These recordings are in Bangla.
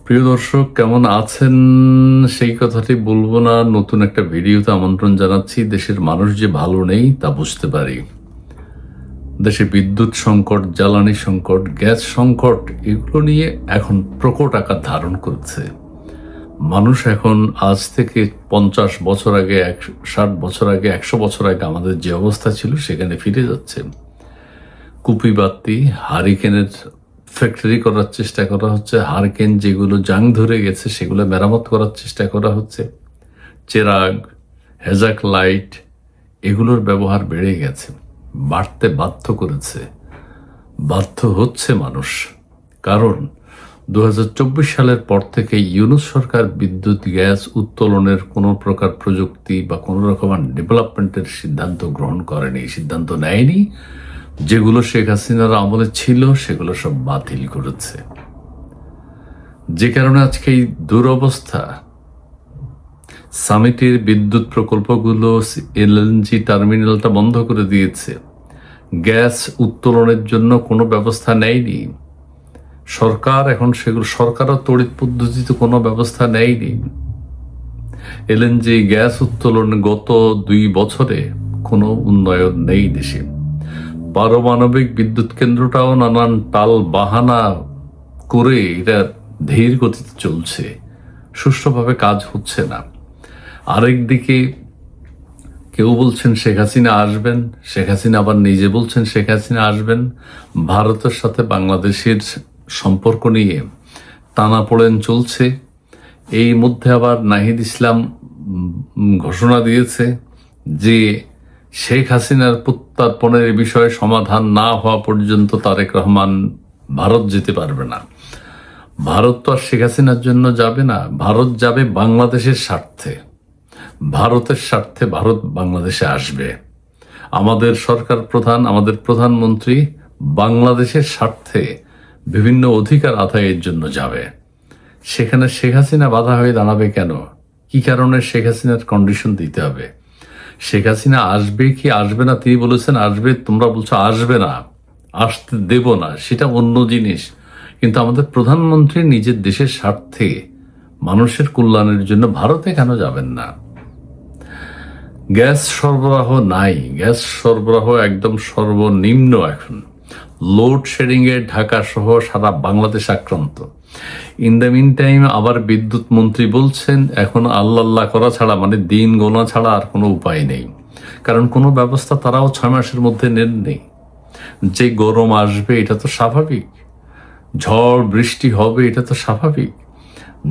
প্রিয় দর্শক, কেমন আছেন সেই কথাটি বলবো না। নতুন একটা ভিডিওতে আমন্ত্রণ জানাচ্ছি। দেশের মানুষ যে ভালো নেই তা বুঝতে পারি। দেশে বিদ্যুৎ সংকট, জ্বালানি সংকট, গ্যাস সংকট এগুলো নিয়ে এখন প্রকট আকার ধারণ করছে। মানুষ এখন আজ থেকে 50 বছর আগে, 60 বছর আগে, 100 বছর আগে আমাদের যে অবস্থা ছিল সেখানে ফিরে যাচ্ছে। কুপি বাতি, হারিকেনের ফ্যাক্টরি করার চেষ্টা করা হচ্ছে। হারিকেন যেগুলো জাং ধরে গেছে সেগুলো মেরামত করার চেষ্টা করা হচ্ছে। চেরাগ, হেজাক লাইট এগুলোর ব্যবহার বেড়ে গেছে, বাড়তে বাধ্য করেছে, বাধ্য হচ্ছে মানুষ। কারণ 2024 সালের পর থেকে ইউনূস সরকার বিদ্যুৎ গ্যাস উত্তোলনের কোনো প্রকার প্রযুক্তি বা কোনো রকম ডেভেলপমেন্টের সিদ্ধান্ত গ্রহণ করেনি, সিদ্ধান্ত নেয়নি। যেগুলো শেখ হাসিনার আমলে ছিল সেগুলো সব বাতিল করেছে, যে কারণে আজকে এই দুরবস্থা। সামিটের বিদ্যুৎ প্রকল্পগুলো, এলএনজি টার্মিনালটা বন্ধ করে দিয়েছে। গ্যাস উত্তোলনের জন্য কোনো ব্যবস্থা নেয়নি সরকার। এখন সেগুলো সরকারও তড়িৎ পদ্ধতিতে কোনো ব্যবস্থা নেয়নি। এলএনজি গ্যাস উত্তোলন গত 2 বছরে কোনো উন্নয়ন নেই দেশে। পারমাণবিক বিদ্যুৎ কেন্দ্রটাও নানান টাল বাহানা করে এটা ধীর গতিতে চলছে, সুষ্ঠুভাবে কাজ হচ্ছে না। আরেকদিকে কেউ বলছেন শেখ হাসিনা আসবেন, শেখ হাসিনা আবার নিজে বলছেন শেখ হাসিনা আসবেন। ভারতের সাথে বাংলাদেশের সম্পর্ক নিয়ে টানাপোড়েন চলছে। এই মধ্যে আবার নাহিদ ইসলাম ঘোষণা দিয়েছে যে শেখ হাসিনার প্রত্যর্পণের বিষয়ে সমাধান না হওয়া পর্যন্ত তারেক রহমান ভারত যেতে পারবে না। ভারত তো আর শেখ হাসিনার জন্য যাবে না, ভারত যাবে বাংলাদেশের স্বার্থে। ভারতের স্বার্থে ভারত বাংলাদেশে আসবে। আমাদের সরকার প্রধান, আমাদের প্রধানমন্ত্রী বাংলাদেশের স্বার্থে বিভিন্ন অধিকার আদায়ের জন্য যাবে। সেখানে শেখ হাসিনা বাধা হয়ে দাঁড়াবে কেন? কি কারণে শেখ হাসিনার কন্ডিশন দিতে হবে? শেখ হাসিনা আসবে কি আসবে না, তিনি বলেছেন আসবে, তোমরা বলছো আসবে না, আসতে দেব না, সেটা অন্য জিনিস। কিন্তু আমাদের প্রধানমন্ত্রী নিজের দেশের স্বার্থে মানুষের কল্যাণের জন্য ভারতে কেন যাবেন না? গ্যাস সরবরাহ নাই, গ্যাস সরবরাহ একদম সর্বনিম্ন। এখন লোডশেডিং এ ঢাকা সহ সারা বাংলাদেশ আক্রান্ত। ইন দ্য মিন টাইম আবার বিদ্যুৎ মন্ত্রী বলছেন এখন আল্লাহ করা ছাড়া, মানে দিন গোনা ছাড়া আর কোনো উপায় নেই। কারণ কোনো ব্যবস্থা তারাও 6 মাসের মধ্যে নেই। যে গরম আসবে এটা তো স্বাভাবিক, ঝড় বৃষ্টি হবে এটা তো স্বাভাবিক,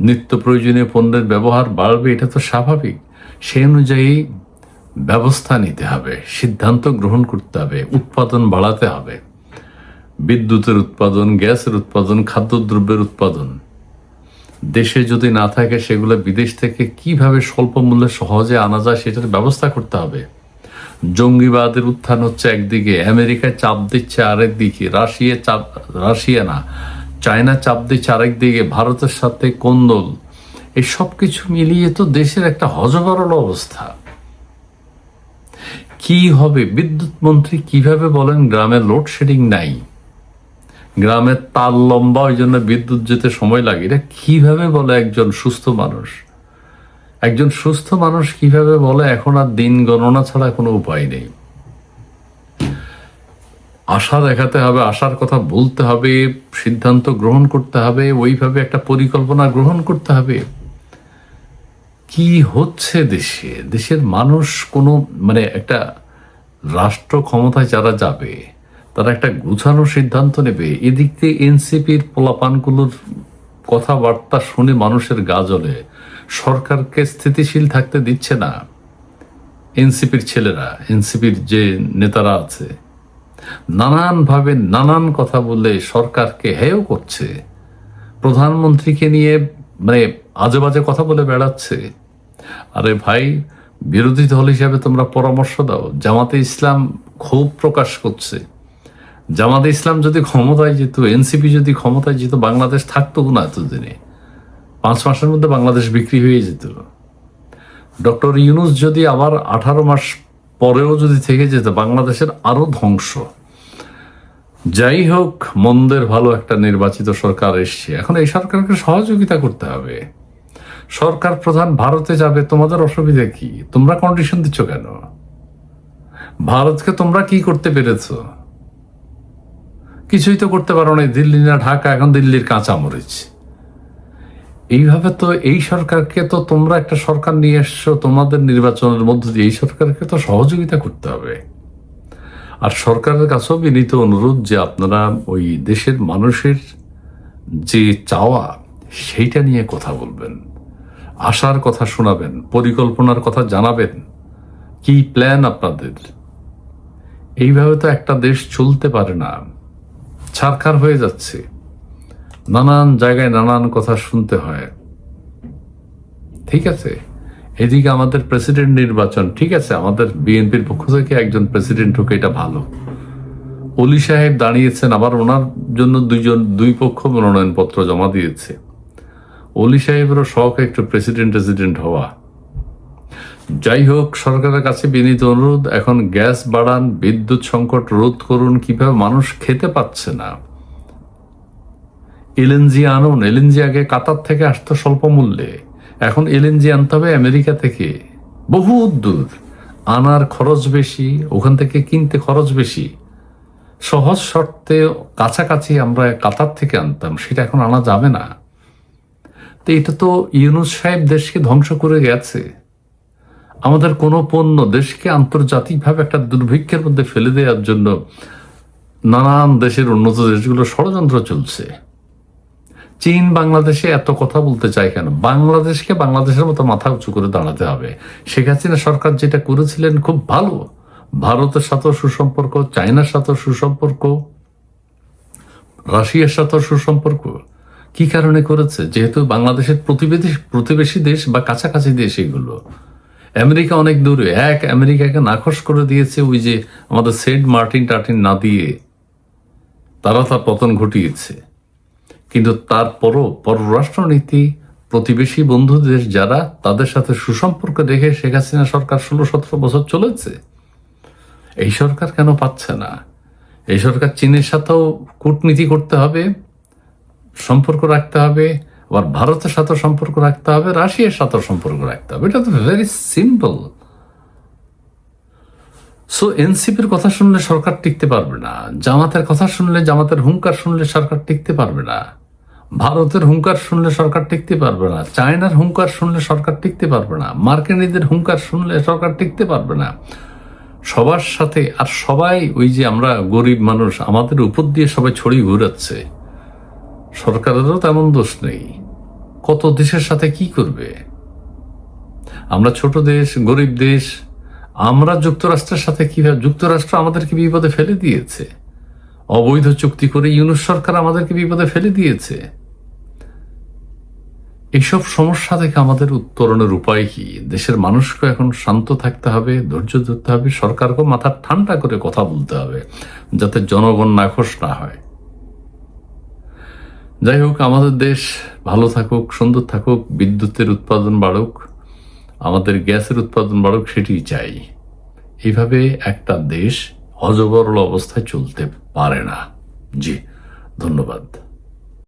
নিত্য প্রয়োজনীয় পণ্যের ব্যবহার বাড়বে এটা তো স্বাভাবিক। সেই অনুযায়ী ব্যবস্থা নিতে হবে, সিদ্ধান্ত গ্রহণ করতে হবে, উৎপাদন বাড়াতে হবে। বিদ্যুতের উৎপাদন, গ্যাসের উৎপাদন, খাদ্যদ্রব্যের উৎপাদন দেশে যদি না থাকে সেগুলো বিদেশ থেকে কিভাবে স্বল্প মূল্যে সহজে আনা যায় সেটার ব্যবস্থা করতে হবে। জঙ্গিবাদের উত্থান হচ্ছে একদিকে, আমেরিকায় চাপ দিচ্ছে আরেকদিকে, রাশিয়া না চায়না চাপ দিচ্ছে আরেকদিকে, ভারতের সাথে কোন্দল। এই সব কিছু মিলিয়ে তো দেশের একটা হযবরল অবস্থা। কি হবে? বিদ্যুৎ মন্ত্রী কিভাবে বলেন গ্রামে লোডশেডিং নাই, গ্রামের তার লম্বা, ওই জন্য বিদ্যুৎ যেতে সময় লাগে? এটা কিভাবে বলে একজন সুস্থ মানুষ? একজন সুস্থ মানুষ কিভাবে বলে এখন আর দিন গণনা ছাড়া কোনো উপায় নেই? আশা দেখাতে হবে, আশার কথা বলতে হবে, সিদ্ধান্ত গ্রহণ করতে হবে, ওইভাবে একটা পরিকল্পনা গ্রহণ করতে হবে। কি হচ্ছে দেশে? দেশের মানুষ কোনো মানে একটা রাষ্ট্র ক্ষমতায় যারা যাবে তারা একটা গুছানো সিদ্ধান্ত নেবে। এদিক দিয়ে এনসিপির পোলাপানগুলোর কথাবার্তা শুনে মানুষের গা জ্বলে। সরকারকে স্থিতিশীল থাকতে দিচ্ছে না এনসিপির ছেলেরা, এনসিপির যে নেতারা আছে, নানানভাবে নানান কথা বলে সরকারকে হেয় করছে। প্রধানমন্ত্রীকে নিয়ে মানে আজে বাজে কথা বলে বেড়াচ্ছে। আরে ভাই, বিরোধী দল হিসাবে তোমরা পরামর্শ দাও। জামাতে ইসলাম ক্ষোভ প্রকাশ করছে। জামাতে ইসলাম যদি ক্ষমতায় যেত, এনসিপি যদি ক্ষমতায় যেত, বাংলাদেশ থাকতো না এতদিনে। 5 মাসের মধ্যে বাংলাদেশ বিক্রি হয়ে যেত। ডক্টর ইউনূস যদি আবার 18 মাস পরেও যদি থেকে যেত, বাংলাদেশের আরো ধ্বংস। যাই হোক, মন্দের ভালো একটা নির্বাচিত সরকার এসছে, এখন এই সরকারকে সহযোগিতা করতে হবে। সরকার প্রধান ভারতে যাবে, তোমাদের অসুবিধা কি? তোমরা কন্ডিশন দিচ্ছ কেন? ভারতকে তোমরা কি করতে পেরেছ? কিছুই তো করতে পারো না। দিল্লি না ঢাকা, এখন দিল্লির কাঁচামরিচ। এইভাবে তো এই সরকারকে তো তোমরা একটা সরকার নিয়ে এসছো তোমাদের নির্বাচনের মধ্য দিয়ে, এই সরকারকে তো সহযোগিতা করতে হবে। আর সরকারের কাছেও বিনীত অনুরোধ যে আপনারা ওই দেশের মানুষের যে চাওয়া সেইটা নিয়ে কথা বলবেন, আশার কথা শোনাবেন, পরিকল্পনার কথা জানাবেন, কি প্ল্যান আপনাদের। এইভাবে তো একটা দেশ চলতে পারে না, ছারখার হয়ে যাচ্ছে। নানান জায়গায় নানান কথা শুনতে হয়। ঠিক আছে, এদিকে আমাদের প্রেসিডেন্ট নির্বাচন, ঠিক আছে, আমাদের বিএনপির পক্ষ থেকে একজন প্রেসিডেন্ট হোক, এটা ভালো। অলি সাহেব দাঁড়িয়েছেন, আবার ওনার জন্য দুই পক্ষ মনোনয়নপত্র জমা দিয়েছে। অলি সাহেবেরও শখ একটু প্রেসিডেন্ট হওয়া। যাই হোক, সরকারের কাছে বিনীত অনুরোধ, এখন গ্যাস বাড়ান, বিদ্যুৎ সংকট রোধ করুন। কিভাবে মানুষ খেতে পাচ্ছে না, এলএনজি আনুন। এলএনজি আগে কাতার থেকে আসতো স্বল্প মূল্যে, এখন এলএনজি আনতে হবে আমেরিকা থেকে, বহুত দূর। আনার খরচ বেশি, ওখান থেকে কিনতে খরচ বেশি। সহজ শর্তে কাছাকাছি আমরা কাতার থেকে আনতাম, সেটা এখন আনা যাবে না। তো এটা তো ইউনূস সাহেব দেশকে ধ্বংস করে গেছে। আমাদের কোনো পণ্য দেশকে আন্তর্জাতিকভাবে একটা দুর্ভিক্ষের মধ্যে ফেলে দেওয়ার জন্য নানান দেশের উন্নত দেশগুলো ষড়যন্ত্র চলছে। চীন বাংলাদেশে এত কথা বলতে চায় কেন? বাংলাদেশকে বাংলাদেশের মতো মাথা উঁচু করে দাঁড়াতে হবে। শেখ হাসিনা সরকার যেটা করেছিলেন খুব ভালো। ভারতের সাথেও সুসম্পর্ক, চায়নার সাথেও সুসম্পর্ক, রাশিয়ার সাথেও সুসম্পর্ক। কি কারণে করেছে? যেহেতু বাংলাদেশের প্রতিবেশী দেশ বা কাছাকাছি দেশ এগুলো। আমেরিকা অনেক দূরে, আমেরিকাকে নাখোশ করে দিয়েছে ওই যে আমাদের সেন্ট মার্টিন টার্টিন না দিয়ে, তারা তার পতন ঘটিয়েছে। কিন্তু তারপরও পররাষ্ট্রনীতি, প্রতিবেশী বন্ধু দেশ যারা, তাদের সাথে সুসম্পর্ক রেখে শেখ হাসিনা সরকার 16-17 বছর চলেছে। এই সরকার কেন পাচ্ছে না? এই সরকার চীনের সাথেও কূটনীতি করতে হবে, সম্পর্ক রাখতে হবে, আবার ভারতের সাথেও সম্পর্ক রাখতে হবে, রাশিয়ার সাথেও সম্পর্ক রাখতে হবে। এটা তো ভেরি সিম্পল। সো এনসিপির কথা শুনলে সরকার টিকতে পারবে না, জামাতের কথা শুনলে, জামাতের হুঙ্কার শুনলে সরকার টিকতে পারবে না, ভারতের হুঙ্কার শুনলে সরকার টিকতে পারবে না, চায়নার হুঙ্কার শুনলে সরকার টিকতে পারবে না, মার্কিনীদের হুঙ্কার শুনলে সরকার টিকতে পারবে না। সবার সাথে, আর সবাই ওই যে আমরা গরিব মানুষ, আমাদের উপর দিয়ে সবাই ছড়িয়ে ঘুরাচ্ছে। সরকারেরও তেমন দোষ নেই। কত দেশের সাথে কি করবে? আমরা ছোট দেশ, গরিব দেশ, আমরা যুক্তরাষ্ট্রের সাথে কিভাবে, যুক্তরাষ্ট্র আমাদেরকে বিপদে ফেলে দিয়েছে, অবৈধ চুক্তি করে ইউনূস সরকার আমাদেরকে বিপদে ফেলে দিয়েছে। এইসব সমস্যা থেকে আমাদের উত্তরণের উপায় কি? দেশের মানুষকে এখন শান্ত থাকতে হবে, ধৈর্য ধরতে হবে, সরকারকে মাথা ঠান্ডা করে কথা বলতে হবে, যাতে জনগণ নাখোশ না হয়। যাই হোক, আমাদের দেশ ভালো থাকুক, সুন্দর থাকুক, বিদ্যুতের উৎপাদন বাড়ুক, আমাদের গ্যাসের উৎপাদন বাড়ুক, সেটি চাই। এইভাবে একটা দেশ অজগরল অবস্থায় চলতে পারে না। জি, ধন্যবাদ।